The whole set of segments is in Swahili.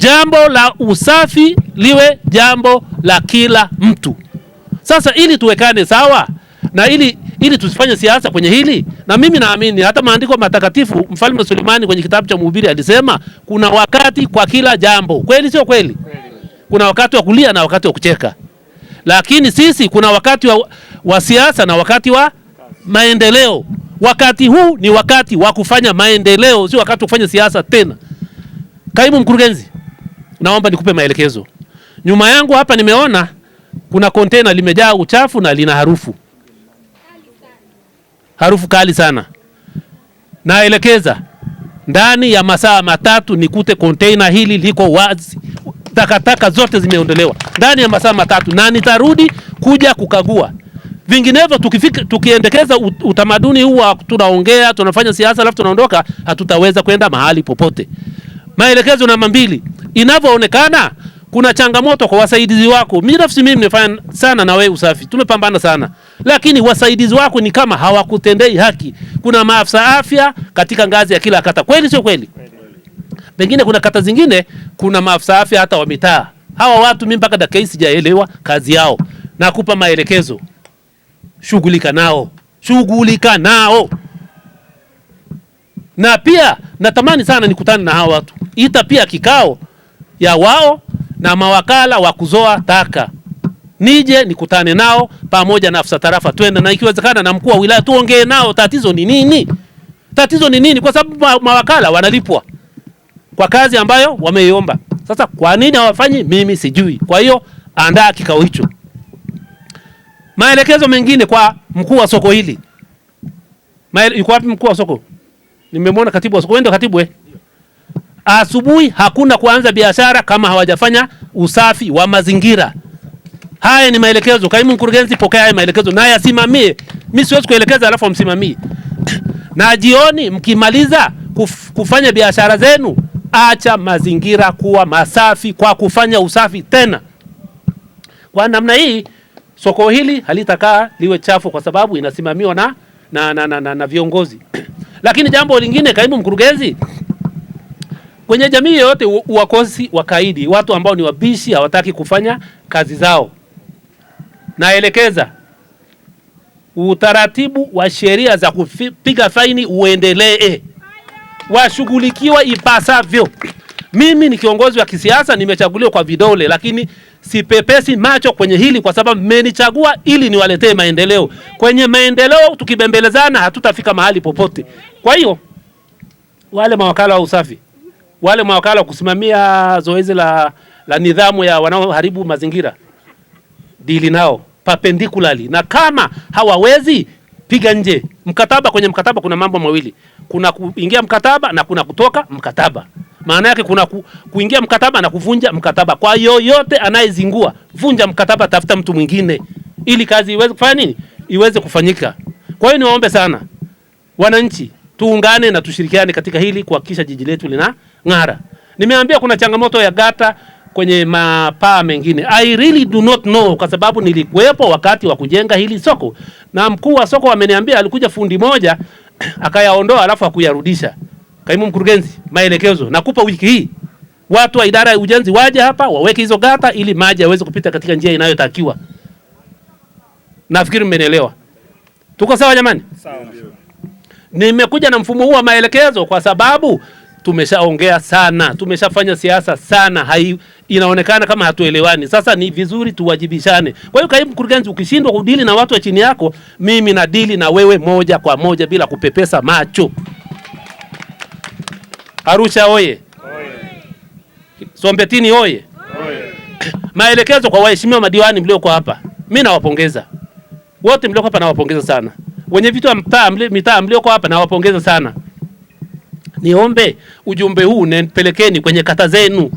jambo la usafi liwe jambo la kila mtu. Sasa ili tuwekane sawa na ili tusifanye siasa kwenye hili, na mimi naamini hata maandiko matakatifu, Mfalme Sulemani kwenye kitabu cha Mhubiri alisema kuna wakati kwa kila jambo. Kweli sio kweli? Kuna wakati wa kulia na wakati wa kucheka. Lakini sisi kuna wakati wa siasa na wakati wa maendeleo. Wakati huu ni wakati wa kufanya maendeleo, sio wakati wa kufanya siasa tena. Kaimu mkurugenzi, naomba nikupe maelekezo. Nyuma yangu hapa nimeona kuna container limejaa uchafu na lina harufu kali sana. Naelekeza ndani ya masaa 3 nikute container hili liko wazi, takataka zote zimeondolewa ndani ya masaa 3, na nitarudi kuja kukagua. Vinginevyo tukiendekeza utamaduni huu wa tunaongea, tunafanya siasa alafu tunaondoka, hatutaweza kwenda mahali popote. Maelekezo namba 2, inavyoonekana kuna changamoto kwa wasaidizi wako. Mimi nimefanya sana na wewe usafi, tumepambana sana, lakini wasaidizi wako ni kama hawakutendei haki. Kuna maafisa afya katika ngazi ya kila kata. Kweli sio kweli? Pengine kuna kata zingine kuna maafisa afya hata wa mitaa. Hawa watu mimi mpaka dakika hii sijaelewa kazi yao. Nakupa maelekezo, shughulika nao. Na pia natamani sana nikutane na hawa watu. Ita pia kikao ya wao na mawakala wa kuzoa taka. Nije nikutane nao pamoja na afisa tarafa, twende na ikiwezekana na mkuu wa wilaya tuongee nao tatizo ni nini? Tatizo ni nini? Kwa sababu mawakala wanalipwa kwa kazi ambayo wameiomba. Sasa kwa nini hawafanyi? Mimi sijui. Kwa hiyo andaa kikao hicho. Maelekezo mengine kwa mkuu wa soko hili. Yuko wapi mkuu wa soko? Nimemwona katibu wa soko. Wewe ndio katibu Asubuhi hakuna kuanza biashara kama hawajafanya usafi wa mazingira. Haya ni maelekezo. Kaimu mkurugenzi, pokea haya maelekezo na yasimamie. Mimi siwezi kuelekeza alafu msimamie. Na jioni mkimaliza kufanya biashara zenu, acha mazingira kuwa masafi kwa kufanya usafi tena. Kwa namna hii soko hili halitakaa liwe chafu kwa sababu inasimamiwa na viongozi. Lakini jambo lingine, kaimu mkurugenzi, kwenye jamii yote uwakosi wakaidi, watu ambao ni wabishi hawataki kufanya kazi zao. Naelekeza utaratibu wa sheria za kupiga faini uendelee. Washughulikiwa ipasavyo. Mimi ni kiongozi wa kisiasa, nimechaguliwa kwa vidole, lakini sipepesi macho kwenye hili kwa sababu mmenichagua ili niwaletee maendeleo. Kwenye maendeleo tukibembelezana hatutafika mahali popote. Kwa hiyo wale mawakala wa usafi, wale mawakala kusimamia zoezi la nidhamu ya wanaoharibu mazingira, dili nao perpendicularly, na kama hawawezi piga nje. Kwenye mkataba kuna mambo mawili. Kuna kuingia mkataba na kuna kutoka mkataba. Maana yake kuna kuingia mkataba na kuvunja mkataba. Kwa yoyote anayezingua, vunja mkataba, tafuta mtu mwingine ili kazi iweze kufanya nini? Iweze kufanyika. Kwa hiyo niwaombe sana wananchi, tuungane na tushirikiane katika hili kuhakikisha jiji letu lina ng'ara. Nimeambia kuna changamoto ya gata kwenye mapaa mengine. I really do not know kwa sababu nilikuwepo wakati wa kujenga hili soko. Na mkuu wa soko ameniambia alikuja fundi moja akayaondoa alafu akuyarudisha. Kaimu mkurugenzi, maelekezo nakupa wiki hii. Watu wa idara ya ujenzi waje hapa waweke hizo gata ili maji yaweze kupita katika njia inayotakiwa. Nafikiri mmenielewa. Tuko sawa jamani? Sawa. Nimekuja na mfumo huu wa maelekezo kwa sababu tumeshaongea sana, tumeshafanya siasa sana, inaonekana kama hatuelewani. Sasa ni vizuri tuwajibishane. Kwa hiyo kaimu mkurugenzi, ukishindwa kudili na watu wa chini yako, mimi na dili na wewe moja kwa moja bila kupepesa macho. Arusha oye! Sombetini oye! Maelekezo kwa waheshimiwa madiwani mlioko hapa. Mimi nawapongeza. Wote mlioko hapa nawapongeza sana. Wenye vitu wa mitaa mlioko hapa nawapongeza sana. Niombe ujumbe huu nipelekeni kwenye kata zenu.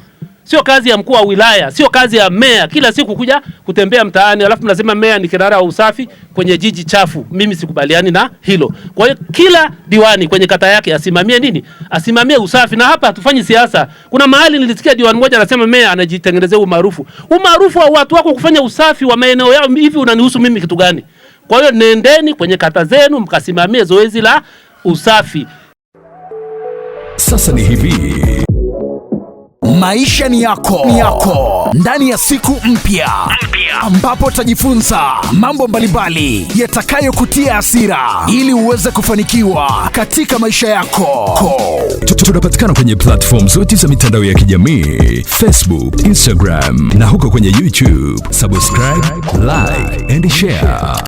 Sio kazi ya mkuu wa wilaya, sio kazi ya meya kila siku kuja kutembea mtaani alafu mnasema meya ni kinara wa usafi kwenye jiji chafu. Mimi sikubaliani na hilo. Kwa hiyo kila diwani kwenye kata yake asimamie nini? Asimamie usafi. Na hapa hatufanyi siasa. Kuna mahali nilisikia diwani mmoja anasema meya anajitengenezea umaarufu. Umaarufu wa watu wako kufanya usafi wa maeneo yao, hivi unanihusu mimi kitu gani? Kwa hiyo nendeni kwenye kata zenu mkasimamie zoezi la usafi. Sasa ni hivi. Maisha ni yako. Ndani ya siku mpya ambapo utajifunza mambo mbalimbali yatakayokutia hasira ili uweze kufanikiwa katika maisha yako. Tunapatikana kwenye platform zote za mitandao ya kijamii, Facebook, Instagram na huko kwenye YouTube. Subscribe, like and share.